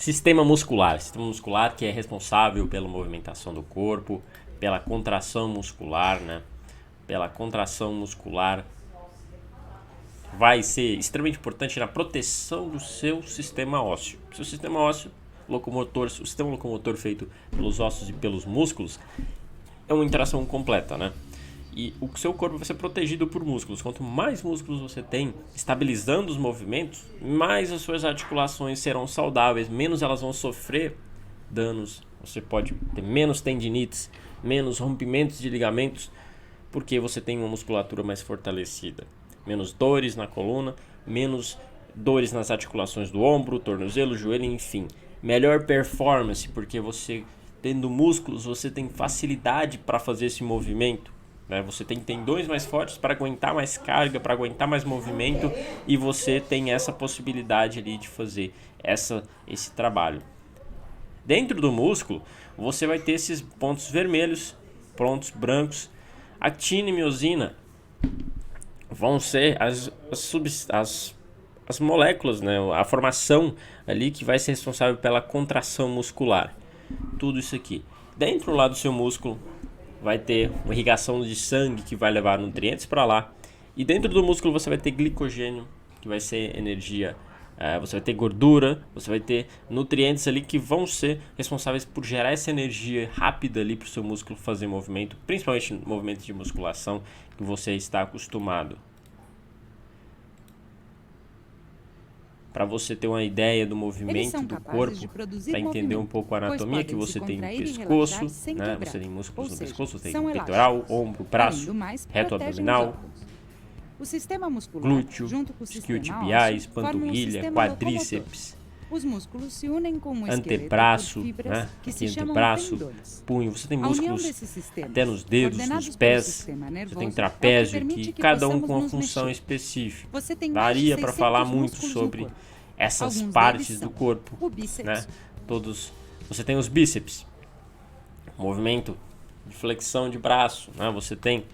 Sistema muscular. Sistema muscular que é responsável pela movimentação do corpo, pela contração muscular, né? Pela contração muscular. Vai ser extremamente importante na proteção do seu sistema ósseo. Seu sistema ósseo, locomotor, o sistema locomotor feito pelos ossos e pelos músculos é uma interação completa, né? E o seu corpo vai ser protegido por músculos. Quanto mais músculos você tem, estabilizando os movimentos, mais as suas articulações serão saudáveis, menos elas vão sofrer danos. Você pode ter menos tendinites, menos rompimentos de ligamentos, porque você tem uma musculatura mais fortalecida. Menos dores na coluna, menos dores nas articulações do ombro, tornozelo, joelho, enfim. Melhor performance, porque você, tendo músculos, você tem facilidade para fazer esse movimento. Você tem tendões mais fortes para aguentar mais carga, para aguentar mais movimento, e você tem essa possibilidade ali de fazer esse trabalho. Dentro do músculo, você vai ter esses pontos vermelhos, pontos brancos. Actina e miosina vão ser as moléculas, né? A formação ali que vai ser responsável pela contração muscular. Tudo isso aqui. Dentro lá do seu músculo, vai ter uma irrigação de sangue que vai levar nutrientes para lá. E dentro do músculo você vai ter glicogênio, que vai ser energia. Você vai ter gordura, você vai ter nutrientes ali que vão ser responsáveis por gerar essa energia rápida ali para o seu músculo fazer movimento, principalmente movimento de musculação que você está acostumado. Para você ter uma ideia do movimento do corpo, para entender um pouco a anatomia, que você tem no pescoço, né? Você tem músculos no pescoço, você tem peitoral, ombro, braço, reto abdominal, o sistema muscular, glúteo, isquiotibiais, panturrilha, quadríceps, os músculos se unem com um antebraço, né? Que antebraço, punho. Você tem músculos até nos dedos, nos pés. Você tem trapézio aqui, cada um com uma função específica. Daria para falar muito sobre essas partes do corpo, né? Você tem os bíceps, movimento de flexão de braço, né? Você tem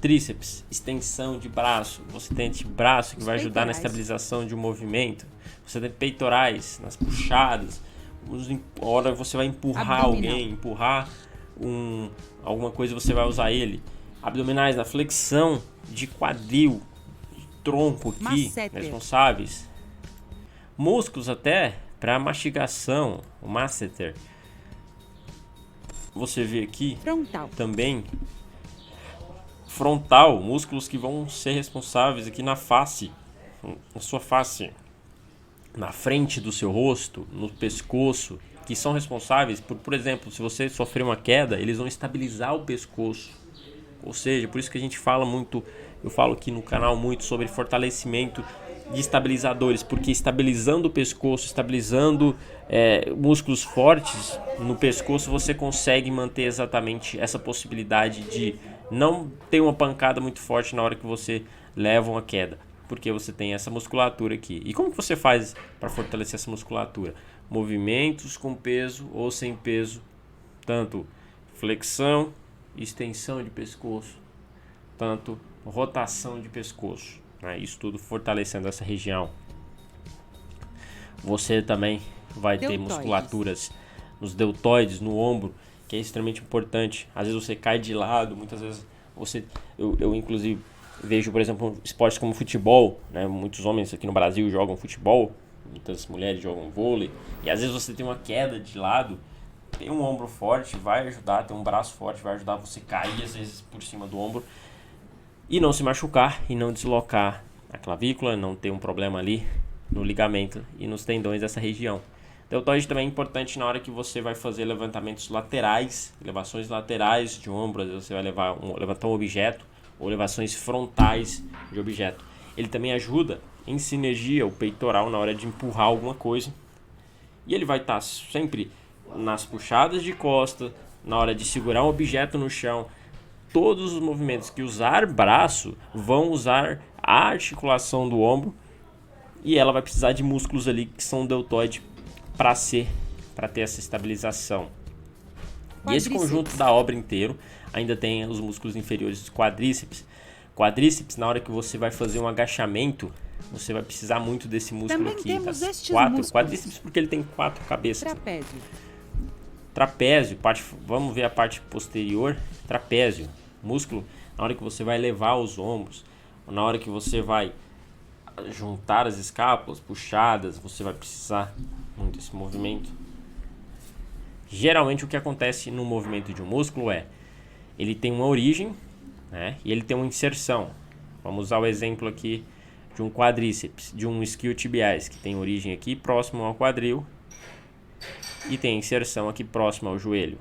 tríceps, extensão de braço. Você tem antebraço que vai ajudar na estabilização de um movimento. Você tem peitorais, nas puxadas. A hora você vai empurrar alguém, alguma coisa, você vai usar ele. Abdominais, na flexão de quadril, de tronco aqui, responsáveis. Músculos até para mastigação, o masseter. Você vê aqui também frontal, músculos que vão ser responsáveis aqui na face, na sua face, na frente do seu rosto, no pescoço, que são responsáveis por exemplo, se você sofrer uma queda, eles vão estabilizar o pescoço. Ou seja, por isso que a gente fala muito, eu falo aqui no canal muito sobre fortalecimento de estabilizadores, porque estabilizando o pescoço, estabilizando músculos fortes no pescoço, você consegue manter exatamente essa possibilidade de não ter uma pancada muito forte na hora que você leva uma queda, porque você tem essa musculatura aqui. E como que você faz para fortalecer essa musculatura? Movimentos com peso ou sem peso, tanto flexão, extensão de pescoço, tanto rotação de pescoço, né? Isso tudo fortalecendo essa região. Você também vai ter musculaturas nos deltoides, no ombro, que é extremamente importante. Às vezes você cai de lado, muitas vezes eu inclusive vejo, por exemplo, esportes como futebol, né? Muitos homens aqui no Brasil jogam futebol, muitas mulheres jogam vôlei, e às vezes você tem uma queda de lado, tem um ombro forte, vai ajudar, tem um braço forte, vai ajudar você cair às vezes por cima do ombro e não se machucar e não deslocar a clavícula, não ter um problema ali no ligamento e nos tendões dessa região. Deltoide também é importante na hora que você vai fazer levantamentos laterais, elevações laterais de ombro, às vezes você vai levantar um objeto, ou elevações frontais de objeto. Ele também ajuda em sinergia o peitoral na hora de empurrar alguma coisa. E ele vai estar sempre nas puxadas de costa, na hora de segurar um objeto no chão. Todos os movimentos que usar braço vão usar a articulação do ombro, e ela vai precisar de músculos ali que são deltoide para ter essa estabilização. E esse conjunto da obra inteiro ainda tem os músculos inferiores dos quadríceps. Quadríceps, na hora que você vai fazer um agachamento, você vai precisar muito desse músculo Também aqui. temos estes Quatro, músculos. quadríceps porque ele tem 4 cabeças. Trapézio. Vamos ver a parte posterior. Trapézio, músculo, na hora que você vai levar os ombros, na hora que você vai juntar as escápulas, puxadas, você vai precisar muito desse movimento. Geralmente o que acontece no movimento de um músculo é, ele tem uma origem, né, e ele tem uma inserção. Vamos usar o exemplo aqui de um quadríceps, de um isquiotibiais, que tem origem aqui próximo ao quadril e tem inserção aqui próximo ao joelho.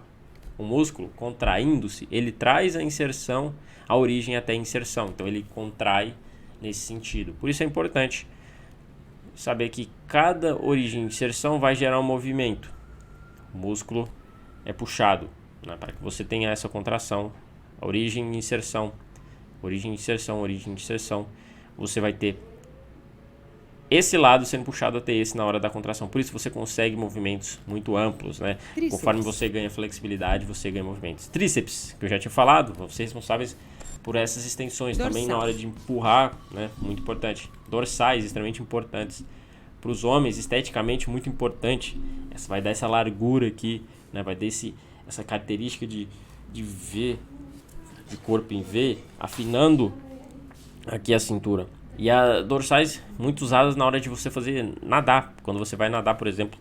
O músculo, contraindo-se, ele traz a inserção, a origem até a inserção. Então ele contrai nesse sentido. Por isso é importante saber que cada origem e inserção vai gerar um movimento. O músculo é puxado, né, para que você tenha essa contração. Origem e inserção. Origem e inserção, origem e inserção. Você vai ter esse lado sendo puxado até esse na hora da contração. Por isso você consegue movimentos muito amplos, né? Tríceps. Conforme você ganha flexibilidade, você ganha movimentos. Tríceps, que eu já tinha falado, vão ser responsáveis por essas extensões. Dorsal. Também na hora de empurrar, né? Muito importante. Dorsais, extremamente importantes. Para os homens, esteticamente, muito importante. Essa vai dar essa largura aqui, né? Vai dar essa característica de V, de corpo em V, afinando aqui a cintura. E as dorsais muito usadas na hora de você fazer nadar. Quando você vai nadar, por exemplo,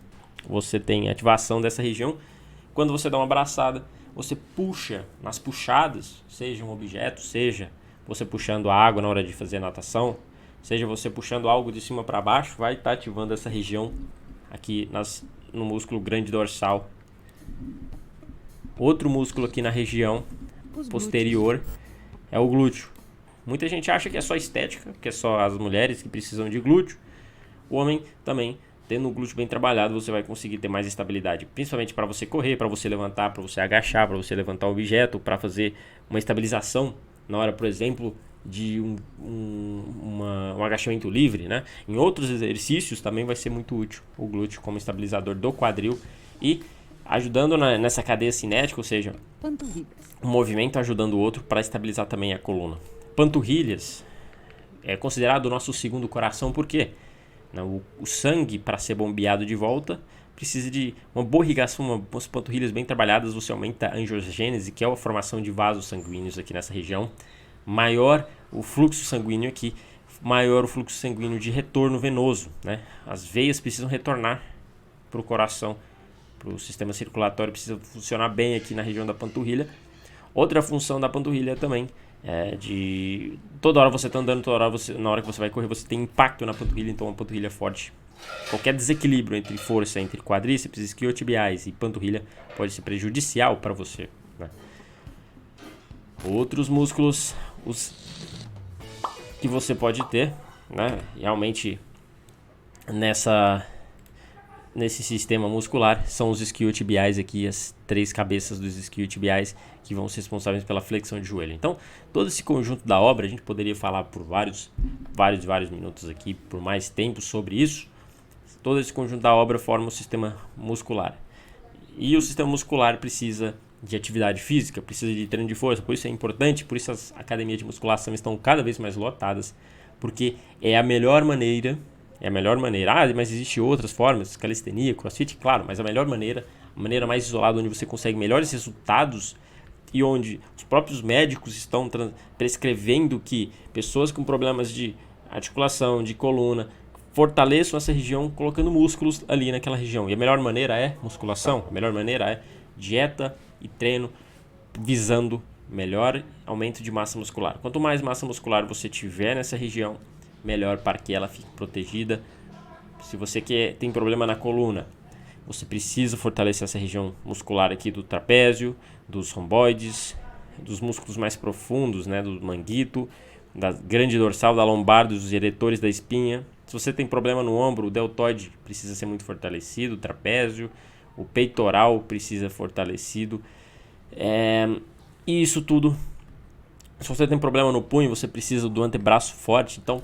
você tem ativação dessa região. Quando você dá uma abraçada, você puxa nas puxadas, seja um objeto, seja você puxando a água na hora de fazer natação, seja você puxando algo de cima para baixo, vai estar ativando essa região aqui no músculo grande dorsal. Outro músculo aqui na região posterior é o glúteo. Muita gente acha que é só estética, que é só as mulheres que precisam de glúteo. O homem também, tendo o glúteo bem trabalhado, você vai conseguir ter mais estabilidade. Principalmente para você correr, para você levantar, para você agachar, para você levantar o objeto, para fazer uma estabilização na hora, por exemplo, de um agachamento livre, né? Em outros exercícios também vai ser muito útil o glúteo como estabilizador do quadril e ajudando nessa cadeia cinética, ou seja, um movimento ajudando o outro para estabilizar também a coluna. Panturrilhas é considerado o nosso segundo coração, por quê? O sangue, para ser bombeado de volta, precisa de uma boa irrigação, umas panturrilhas bem trabalhadas, você aumenta a angiogênese, que é a formação de vasos sanguíneos aqui nessa região. Maior o fluxo sanguíneo aqui, maior o fluxo sanguíneo de retorno venoso, né? As veias precisam retornar para o coração, para o sistema circulatório, precisa funcionar bem aqui na região da panturrilha. Outra função da panturrilha também de toda hora você está andando, toda hora na hora que você vai correr, você tem impacto na panturrilha, então uma panturrilha forte. Qualquer desequilíbrio entre força entre quadríceps, isquiotibiais e panturrilha pode ser prejudicial para você, né? Outros músculos que você pode ter, né, realmente nesse sistema muscular são os isquiotibiais aqui, as 3 cabeças dos isquiotibiais que vão ser responsáveis pela flexão de joelho. Então, todo esse conjunto da obra, a gente poderia falar por vários minutos aqui, por mais tempo sobre isso. Todo esse conjunto da obra forma o sistema muscular. E o sistema muscular precisa de atividade física, precisa de treino de força, por isso é importante, por isso as academias de musculação estão cada vez mais lotadas, porque é a melhor maneira. Mas existem outras formas, calistenia, crossfit, claro, mas a maneira mais isolada, onde você consegue melhores resultados e onde os próprios médicos estão prescrevendo que pessoas com problemas de articulação, de coluna, fortaleçam essa região colocando músculos ali naquela região. E a melhor maneira é musculação, a melhor maneira é dieta e treino visando melhor aumento de massa muscular. Quanto mais massa muscular você tiver nessa região, melhor para que ela fique protegida. Se você tem problema na coluna, você precisa fortalecer essa região muscular aqui do trapézio, dos romboides, dos músculos mais profundos, né, do manguito, da grande dorsal, da lombar, dos eretores da espinha. Se você tem problema no ombro, o deltoide precisa ser muito fortalecido, o trapézio, o peitoral precisa ser fortalecido. E isso tudo, se você tem problema no punho, você precisa do antebraço forte. Então,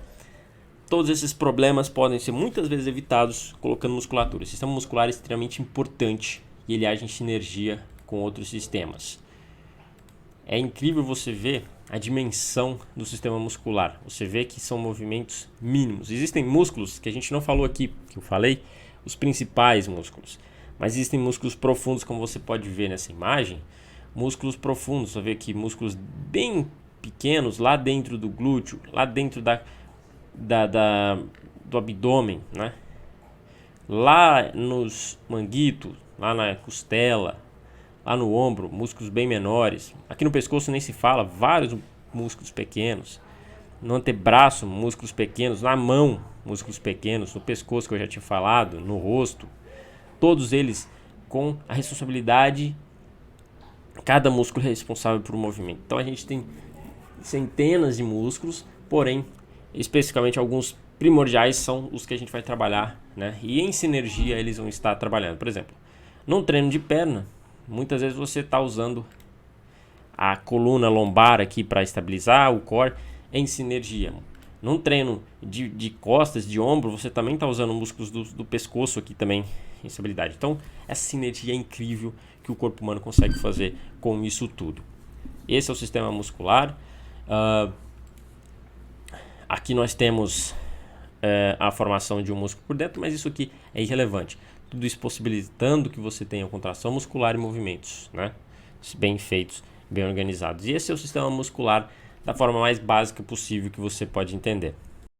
todos esses problemas podem ser muitas vezes evitados colocando musculatura. O sistema muscular é extremamente importante e ele age em sinergia com outros sistemas. É incrível você ver a dimensão do sistema muscular. Você vê que são movimentos mínimos. Existem músculos que a gente não falou aqui, que eu falei, os principais músculos. Mas existem músculos profundos, como você pode ver nessa imagem. Músculos profundos, você vê aqui músculos bem pequenos lá dentro do glúteo, lá dentro do abdômen, né? Lá nos manguitos, lá na costela, lá no ombro, músculos bem menores. Aqui no pescoço nem se fala, vários músculos pequenos. No antebraço, músculos pequenos. Na mão, músculos pequenos. No pescoço, que eu já tinha falado. No rosto. Todos eles com a responsabilidade. Cada músculo é responsável por um movimento. Então a gente tem centenas de músculos, porém, especificamente alguns primordiais são os que a gente vai trabalhar, né? E em sinergia eles vão estar trabalhando. Por exemplo, num treino de perna, muitas vezes você está usando a coluna lombar aqui para estabilizar o core em sinergia. Num treino de costas, de ombro, você também está usando músculos do pescoço aqui também em estabilidade. Então, essa sinergia é incrível que o corpo humano consegue fazer com isso tudo. Esse é o sistema muscular. Aqui nós temos a formação de um músculo por dentro, mas isso aqui é irrelevante. Tudo isso possibilitando que você tenha contração muscular e movimentos, né? Bem feitos, bem organizados. E esse é o sistema muscular da forma mais básica possível que você pode entender.